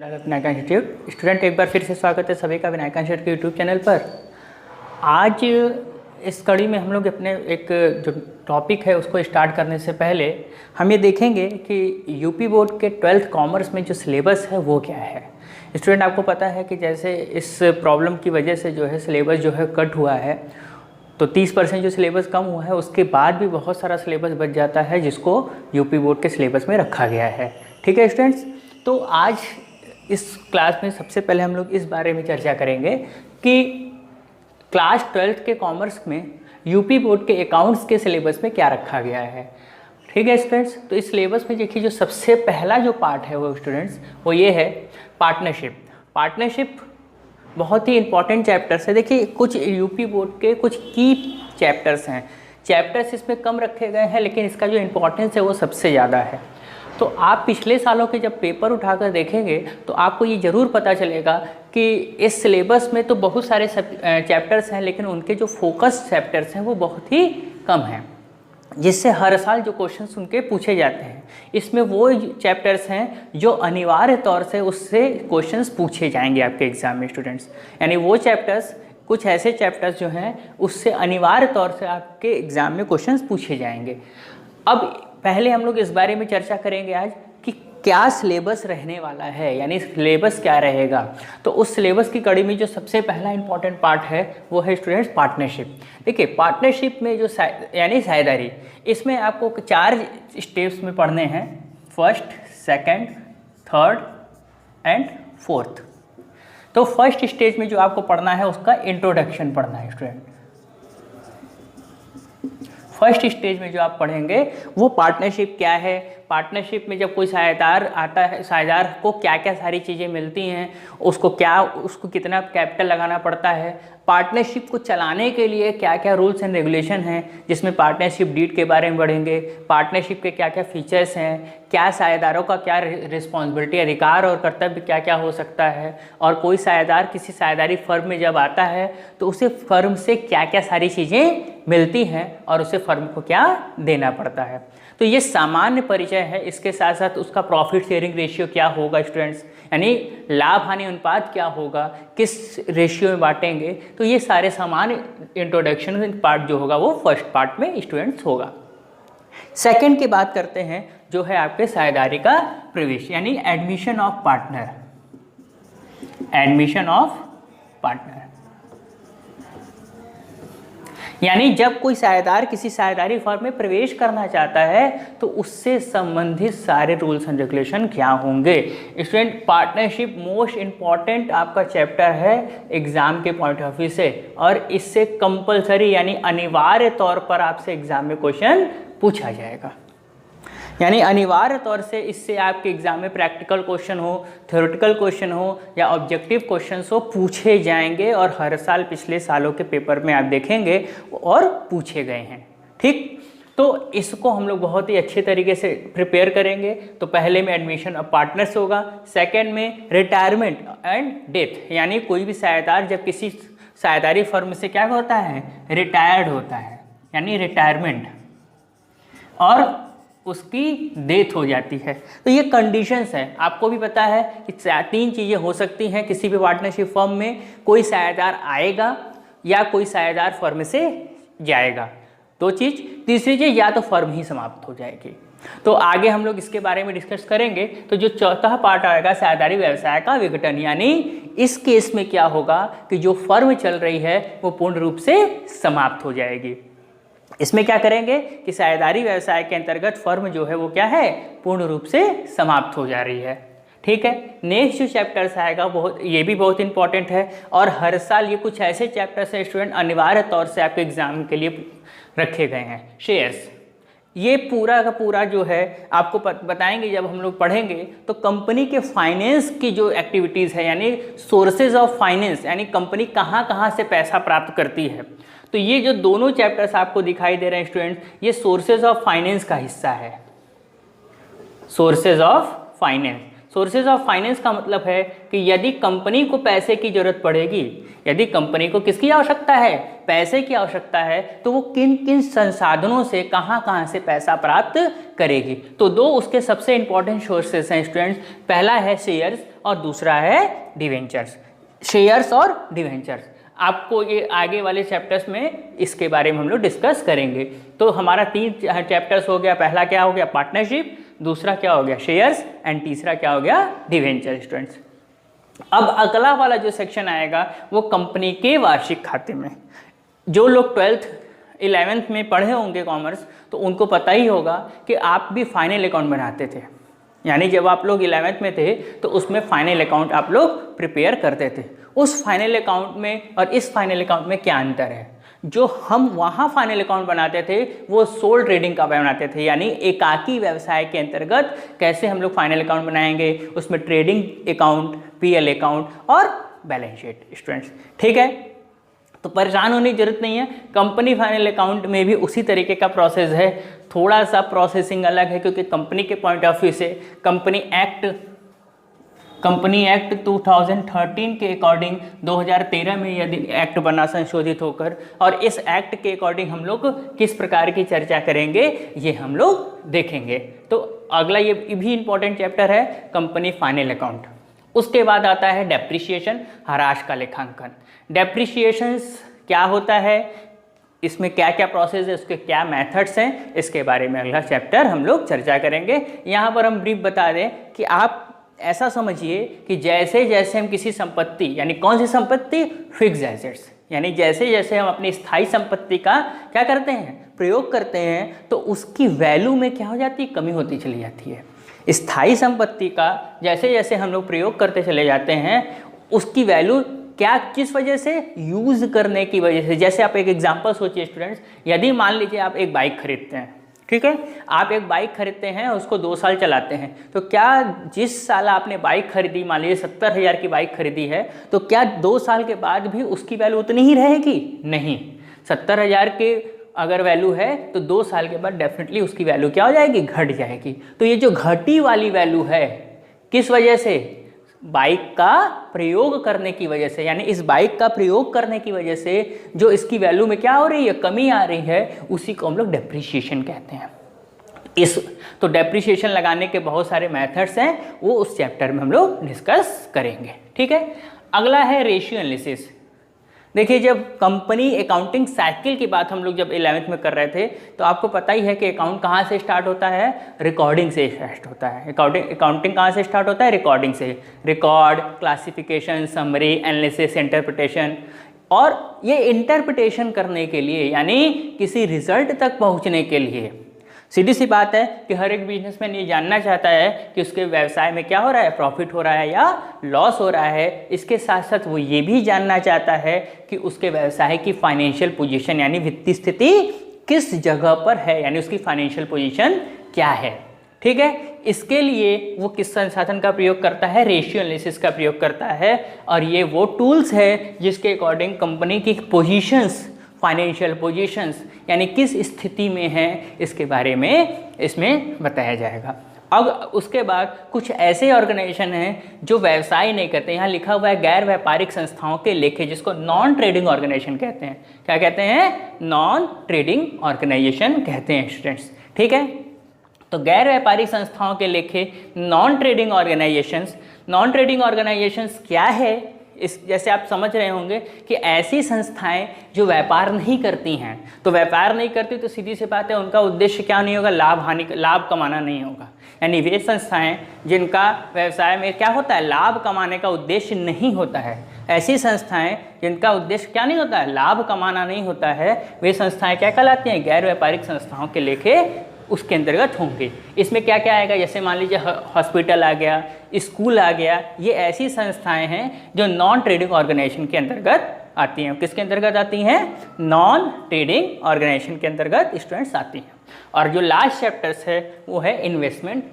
Vinayaka institute student, एक बार फिर से स्वागत है सभी का विनायका इंस्टीट्यूट के यूट्यूब चैनल पर। आज इस कड़ी में हम लोग अपने एक जो टॉपिक है उसको स्टार्ट करने से पहले हम ये देखेंगे कि यूपी बोर्ड के 12th कॉमर्स में जो सिलेबस है वो क्या है। स्टूडेंट, आपको पता है कि जैसे इस प्रॉब्लम की वजह से जो है सिलेबस जो है कट हुआ है, तो 30% जो सिलेबस कम हुआ है उसके बाद भी बहुत सारा सिलेबस बच जाता है जिसको यूपी बोर्ड के सिलेबस में रखा गया है। ठीक है स्टूडेंट्स, तो आज इस क्लास में सबसे पहले हम लोग इस बारे में चर्चा करेंगे कि क्लास 12th के कॉमर्स में यूपी बोर्ड के अकाउंट्स के सिलेबस में क्या रखा गया है। ठीक है स्टूडेंट्स, तो इस सिलेबस में देखिए जो सबसे पहला जो पार्ट है वो स्टूडेंट्स वो ये है पार्टनरशिप बहुत ही इंपॉर्टेंट चैप्टर्स है। देखिए कुछ यूपी बोर्ड के कुछ की चैप्टर्स हैं, चैप्टर्स इसमें कम रखे गए हैं लेकिन इसका जो इम्पोर्टेंस है वो सबसे ज़्यादा है। तो आप पिछले सालों के जब पेपर उठाकर देखेंगे तो आपको ये ज़रूर पता चलेगा कि इस सिलेबस में तो बहुत सारे चैप्टर्स हैं लेकिन उनके जो फोकस चैप्टर्स हैं वो बहुत ही कम हैं, जिससे हर साल जो क्वेश्चंस उनके पूछे जाते हैं इसमें वो चैप्टर्स हैं जो अनिवार्य तौर से उससे क्वेश्चंस पूछे जाएंगे आपके एग्ज़ाम में स्टूडेंट्स। यानी वो चैप्टर्स, कुछ ऐसे चैप्टर्स जो हैं उससे अनिवार्य तौर से आपके एग्ज़ाम में क्वेश्चंस पूछे जाएंगे। अब पहले हम लोग इस बारे में चर्चा करेंगे आज कि क्या सिलेबस रहने वाला है, यानी सिलेबस क्या रहेगा। तो उस सिलेबस की कड़ी में जो सबसे पहला इंपॉर्टेंट पार्ट है वो है स्टूडेंट्स पार्टनरशिप। देखिए पार्टनरशिप में जो यानी साझेदारी, इसमें आपको 4 स्टेप्स में पढ़ने हैं, first, second, third and fourth. तो फर्स्ट स्टेज में जो आपको पढ़ना है उसका इंट्रोडक्शन पढ़ना है स्टूडेंट। फर्स्ट स्टेज में जो आप पढ़ेंगे वो पार्टनरशिप क्या है, पार्टनरशिप में जब कोई साझेदार आता है, साझेदार को क्या क्या सारी चीज़ें मिलती हैं, उसको कितना कैपिटल लगाना पड़ता है, पार्टनरशिप को चलाने के लिए क्या क्या रूल्स एंड रेगुलेशन हैं, जिसमें पार्टनरशिप डीड के बारे में पढ़ेंगे, पार्टनरशिप के क्या क्या फीचर्स हैं, क्या साझेदारों का क्या रिस्पॉन्सिबिलिटी, अधिकार और कर्तव्य क्या क्या हो सकता है, और कोई साझेदार किसी साझेदारी फर्म में जब आता है तो उसे फर्म से क्या क्या सारी चीज़ें मिलती हैं और उसे फर्म को क्या देना पड़ता है। तो ये सामान्य परिचय है। इसके साथ साथ उसका प्रॉफिट शेयरिंग रेशियो क्या होगा स्टूडेंट्स, यानी लाभ हानि अनुपात क्या होगा, किस रेशियो में बांटेंगे, तो ये सारे सामान्य इंट्रोडक्शन पार्ट जो होगा वो फर्स्ट पार्ट में स्टूडेंट्स होगा। सेकंड की बात करते हैं जो है आपके साझेदारी का प्रवेश, यानी एडमिशन ऑफ पार्टनर। यानी जब कोई साझेदार किसी साझेदारी फर्म में प्रवेश करना चाहता है तो उससे संबंधित सारे रूल्स एंड रेगुलेशन क्या होंगे। स्टूडेंट, पार्टनरशिप मोस्ट इम्पॉर्टेंट आपका चैप्टर है एग्जाम के पॉइंट ऑफ व्यू से, और इससे कंपलसरी यानी अनिवार्य तौर पर आपसे एग्जाम में क्वेश्चन पूछा जाएगा। यानी अनिवार्य तौर से इससे आपके एग्जाम में प्रैक्टिकल क्वेश्चन हो, थ्योरेटिकल क्वेश्चन हो या ऑब्जेक्टिव क्वेश्चन हो, पूछे जाएंगे, और हर साल पिछले सालों के पेपर में आप देखेंगे और पूछे गए हैं। ठीक, तो इसको हम लोग बहुत ही अच्छे तरीके से प्रिपेयर करेंगे। तो पहले में एडमिशन ऑफ पार्टनर्स होगा, सेकेंड में रिटायरमेंट एंड डेथ, यानी कोई भी साझेदार जब किसी साझेदारी फर्म से क्या होता है, रिटायर्ड होता है, यानी रिटायरमेंट, और उसकी डेथ हो जाती है। तो ये कंडीशंस हैं, आपको भी पता है कि 3 चीज़ें हो सकती हैं किसी भी पार्टनरशिप फर्म में, कोई साझेदार आएगा या कोई साझेदार फर्म से जाएगा, 2 चीज़। तीसरी चीज़, या तो फर्म ही समाप्त हो जाएगी। तो आगे हम लोग इसके बारे में डिस्कस करेंगे। तो जो चौथा पार्ट आएगा साझेदारी व्यवसाय का विघटन, यानी इस केस में क्या होगा कि जो फर्म चल रही है वो पूर्ण रूप से समाप्त हो जाएगी। इसमें क्या करेंगे कि साझेदारी व्यवसाय के अंतर्गत फर्म जो है वो क्या है, पूर्ण रूप से समाप्त हो जा रही है। ठीक है, नेक्स्ट जो चैप्टर्स आएगा ये भी बहुत इंपॉर्टेंट है, और हर साल ये कुछ ऐसे चैप्टर्स हैं स्टूडेंट अनिवार्य तौर से आपके एग्जाम के लिए रखे गए हैं। शेयर्स, ये पूरा का पूरा जो है आपको बताएंगे जब हम लोग पढ़ेंगे। तो कंपनी के फाइनेंस की जो एक्टिविटीज़ है, यानी सोर्सेज ऑफ फाइनेंस, यानी कंपनी कहाँ कहाँ से पैसा प्राप्त करती है, तो ये जो दोनों चैप्टर्स आपको दिखाई दे रहे हैं स्टूडेंट्स, ये सोर्सेज ऑफ फाइनेंस का हिस्सा है। Sources of finance, sources of finance का मतलब है कि यदि कंपनी को पैसे की जरूरत पड़ेगी, यदि कंपनी को किसकी आवश्यकता है, पैसे की आवश्यकता है, तो वो किन किन संसाधनों से कहाँ से पैसा प्राप्त करेगी। तो दो उसके सबसे इंपॉर्टेंट सोर्सेस हैं स्टूडेंट्स, पहला है शेयर्स और दूसरा है डिवेंचर्स। शेयर्स और डिवेंचर्स आपको ये आगे वाले चैप्टर्स में इसके बारे में हम लोग डिस्कस करेंगे। तो हमारा 3 चैप्टर्स हो गया, पहला क्या हो गया पार्टनरशिप, दूसरा क्या हो गया शेयर्स एंड तीसरा क्या हो गया डिवेंचर स्टूडेंट्स। अब अगला वाला जो सेक्शन आएगा वो कंपनी के वार्षिक खाते में। जो लोग 12th 11th में पढ़े होंगे कॉमर्स तो उनको पता ही होगा कि आप भी फाइनल अकाउंट बनाते थे, यानी जब आप लोग 11th में थे तो उसमें फाइनल अकाउंट आप लोग प्रिपेयर करते थे। उस फाइनल अकाउंट में और इस फाइनल अकाउंट में क्या अंतर है? जो हम वहाँ फाइनल अकाउंट बनाते थे वो सोल ट्रेडिंग का बनाते थे, यानी एकाकी व्यवसाय के अंतर्गत कैसे हम लोग फाइनल अकाउंट बनाएंगे, उसमें ट्रेडिंग अकाउंट, पीएल अकाउंट और बैलेंस शीट स्टूडेंट्स। ठीक है, तो परेशान होने की जरूरत नहीं है। कंपनी फाइनल अकाउंट में भी उसी तरीके का प्रोसेस है, थोड़ा सा प्रोसेसिंग अलग है क्योंकि कंपनी के पॉइंट ऑफ व्यू से कंपनी एक्ट 2013 के अकॉर्डिंग 2013 में यदि एक्ट बना संशोधित होकर, और इस एक्ट के अकॉर्डिंग हम लोग किस प्रकार की चर्चा करेंगे ये हम लोग देखेंगे। तो अगला ये भी इंपॉर्टेंट चैप्टर है कंपनी फाइनल अकाउंट। उसके बाद आता है डेप्रिसिएशन, ह्रास का लेखांकन। डेप्रिसिएशंस क्या होता है, इसमें क्या क्या प्रोसेस है, उसके क्या मेथड्स हैं, इसके बारे में अगला चैप्टर हम लोग चर्चा करेंगे। यहाँ पर हम ब्रीफ बता दें कि आप ऐसा समझिए कि जैसे जैसे हम किसी संपत्ति, यानी कौन सी संपत्ति, फिक्स्ड एसेट्स, यानी जैसे जैसे हम अपनी स्थायी संपत्ति का क्या करते हैं, प्रयोग करते हैं, तो उसकी वैल्यू में क्या हो जाती है, कमी होती चली जाती है। स्थायी संपत्ति का जैसे जैसे हम लोग प्रयोग करते चले जाते हैं उसकी वैल्यू क्या, किस वजह से, यूज़ करने की वजह से। जैसे आप एक एग्जांपल सोचिए स्टूडेंट्स, यदि मान लीजिए आप एक बाइक खरीदते हैं, ठीक है, आप एक बाइक खरीदते हैं, उसको 2 साल चलाते हैं, तो क्या जिस साल आपने बाइक खरीदी, मान लीजिए 70,000 की बाइक खरीदी है, तो क्या 2 साल के बाद भी उसकी वैल्यू उतनी ही रहेगी? नहीं, 70,000 के अगर वैल्यू है तो 2 साल के बाद डेफिनेटली उसकी वैल्यू क्या हो जाएगी, घट जाएगी। तो ये जो घटी वाली वैल्यू है किस वजह से, बाइक का प्रयोग करने की वजह से, यानी इस बाइक का प्रयोग करने की वजह से जो इसकी वैल्यू में क्या हो रही है, कमी आ रही है, उसी को हम लोग डेप्रिसिएशन कहते हैं। तो डेप्रिसिएशन लगाने के बहुत सारे मेथड्स हैं, वो उस चैप्टर में हम लोग डिस्कस करेंगे। ठीक है, अगला है रेशियो एनालिसिस। देखिए, जब कंपनी अकाउंटिंग साइकिल की बात हम लोग जब 11th में कर रहे थे तो आपको पता ही है कि अकाउंट कहाँ से स्टार्ट होता है, रिकॉर्डिंग से स्टार्ट होता है। अकाउंटिंग कहाँ से स्टार्ट होता है, रिकॉर्डिंग से। Record, classification, summary, analysis, interpretation. और ये इंटरप्रिटेशन करने के लिए, यानी किसी रिजल्ट तक पहुँचने के लिए, सीधी सी बात है कि हर एक बिजनेसमैन ये जानना चाहता है कि उसके व्यवसाय में क्या हो रहा है, प्रॉफिट हो रहा है या लॉस हो रहा है। इसके साथ साथ वो ये भी जानना चाहता है कि उसके व्यवसाय की फाइनेंशियल पोजीशन, यानी वित्तीय स्थिति किस जगह पर है, यानी उसकी फाइनेंशियल पोजीशन क्या है। ठीक है, इसके लिए वो किस संसाधन का प्रयोग करता है, रेशियो एनालिसिस का प्रयोग करता है। और ये वो टूल्स है जिसके अकॉर्डिंग कंपनी की पोजीशंस, फाइनेंशियल पोजीशंस, यानी किस स्थिति में है, इसके बारे में इसमें बताया जाएगा। अब उसके बाद कुछ ऐसे ऑर्गेनाइजेशन हैं जो व्यवसाय नहीं करते, यहाँ लिखा हुआ है गैर व्यापारिक संस्थाओं के लेखे, जिसको नॉन ट्रेडिंग ऑर्गेनाइजेशन कहते हैं। क्या कहते हैं, नॉन ट्रेडिंग ऑर्गेनाइजेशन कहते हैं स्टूडेंट्स। ठीक है, तो गैर व्यापारिक संस्थाओं के लेखे non trading organisations. Non trading organisations क्या है, इस जैसे आप समझ रहे होंगे कि ऐसी संस्थाएं जो व्यापार नहीं करती हैं, तो व्यापार नहीं करती तो सीधी सी बात है उनका उद्देश्य क्या नहीं होगा, लाभ कमाना नहीं होगा। यानी वे संस्थाएं जिनका व्यवसाय में क्या होता है, लाभ कमाने का उद्देश्य नहीं होता है, ऐसी संस्थाएं जिनका उद्देश्य क्या नहीं होता है, लाभ कमाना नहीं होता है, वे संस्थाएं क्या कहलाती हैं, गैर व्यापारिक संस्थाओं के लेखे उसके अंतर्गत होंगे। इसमें क्या क्या आएगा, जैसे मान लीजिए हॉस्पिटल आ गया, स्कूल आ गया, ये ऐसी संस्थाएं हैं जो नॉन ट्रेडिंग ऑर्गेनाइजेशन के अंतर्गत आती हैं। किसके अंतर्गत आती हैं, नॉन ट्रेडिंग ऑर्गेनाइजेशन के अंतर्गत स्टूडेंट्स आती हैं। और जो लास्ट चैप्टर्स है वो है इन्वेस्टमेंट,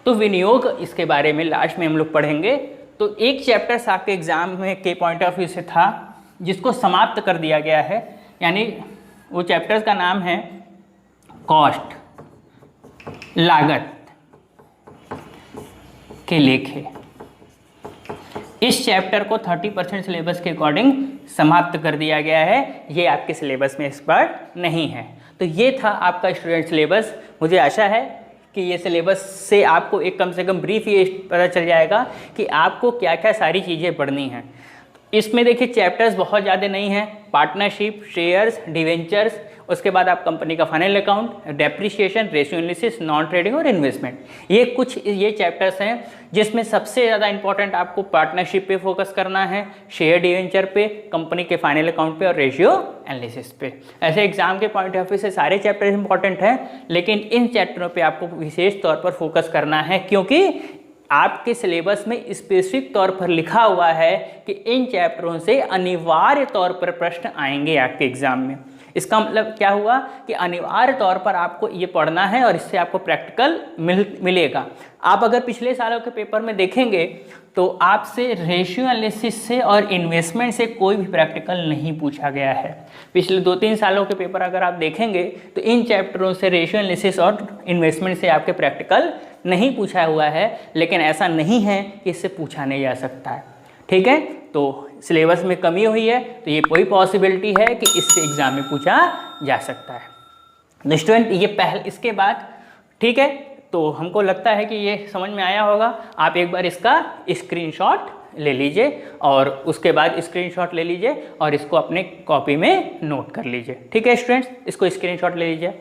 तो विनियोग, इसके बारे में लास्ट में हम लोग पढ़ेंगे। तो एक चैप्टर्स आपके एग्जाम में के पॉइंट ऑफ व्यू से था जिसको समाप्त कर दिया गया है, यानी वो चैप्टर्स का नाम है कॉस्ट, लागत। के लेखे। इस चैप्टर को 30% सिलेबस के अकॉर्डिंग समाप्त कर दिया गया है, ये आपके सिलेबस में इस बार नहीं है। तो ये था आपका स्टूडेंट सिलेबस। मुझे आशा है कि ये सिलेबस से आपको एक कम से कम ब्रीफ ये पता चल जाएगा कि आपको क्या क्या सारी चीज़ें पढ़नी हैं। इसमें देखिए चैप्टर्स बहुत ज़्यादा नहीं हैं, पार्टनरशिप, शेयर्स, डिवेंचर्स, उसके बाद आप कंपनी का final account, depreciation, ratio analysis, non trading और इन्वेस्टमेंट, ये चैप्टर्स हैं जिसमें सबसे ज़्यादा इंपॉर्टेंट आपको पार्टनरशिप पे फोकस करना है, शेयर डिवेंचर पे, कंपनी के फाइनल अकाउंट पे और रेशियो एनालिसिस पे। ऐसे एग्जाम के पॉइंट ऑफ व्यू से सारे चैप्टर्स इंपॉर्टेंट हैं, लेकिन इन चैप्टरों पे आपको विशेष तौर पर फोकस करना है, क्योंकि आपके सिलेबस में स्पेसिफिक तौर पर लिखा हुआ है कि इन चैप्टरों से अनिवार्य तौर पर प्रश्न आएंगे आपके एग्जाम में। इसका मतलब क्या हुआ कि अनिवार्य तौर पर आपको ये पढ़ना है और इससे आपको प्रैक्टिकल मिलेगा। आप अगर पिछले सालों के पेपर में देखेंगे तो आपसे रेशियो एनालिसिस से और इन्वेस्टमेंट से कोई भी प्रैक्टिकल नहीं पूछा गया है। पिछले 2-3 सालों के पेपर अगर आप देखेंगे तो इन चैप्टरों से रेशियो एनालिसिस और इन्वेस्टमेंट से आपके प्रैक्टिकल नहीं पूछा हुआ है, लेकिन ऐसा नहीं है कि इससे पूछा नहीं जा सकता है। ठीक है, तो सिलेबस में कमी हुई है तो ये कोई पॉसिबिलिटी है कि इससे एग्जाम में पूछा जा सकता है। स्टूडेंट ये इसके बाद ठीक है, तो हमको लगता है कि ये समझ में आया होगा। आप एक बार इसका स्क्रीनशॉट ले लीजिए और उसके बाद स्क्रीनशॉट ले लीजिए और इसको अपने कॉपी में नोट कर लीजिए। ठीक है स्टूडेंट्स, इसको स्क्रीनशॉट ले लीजिए।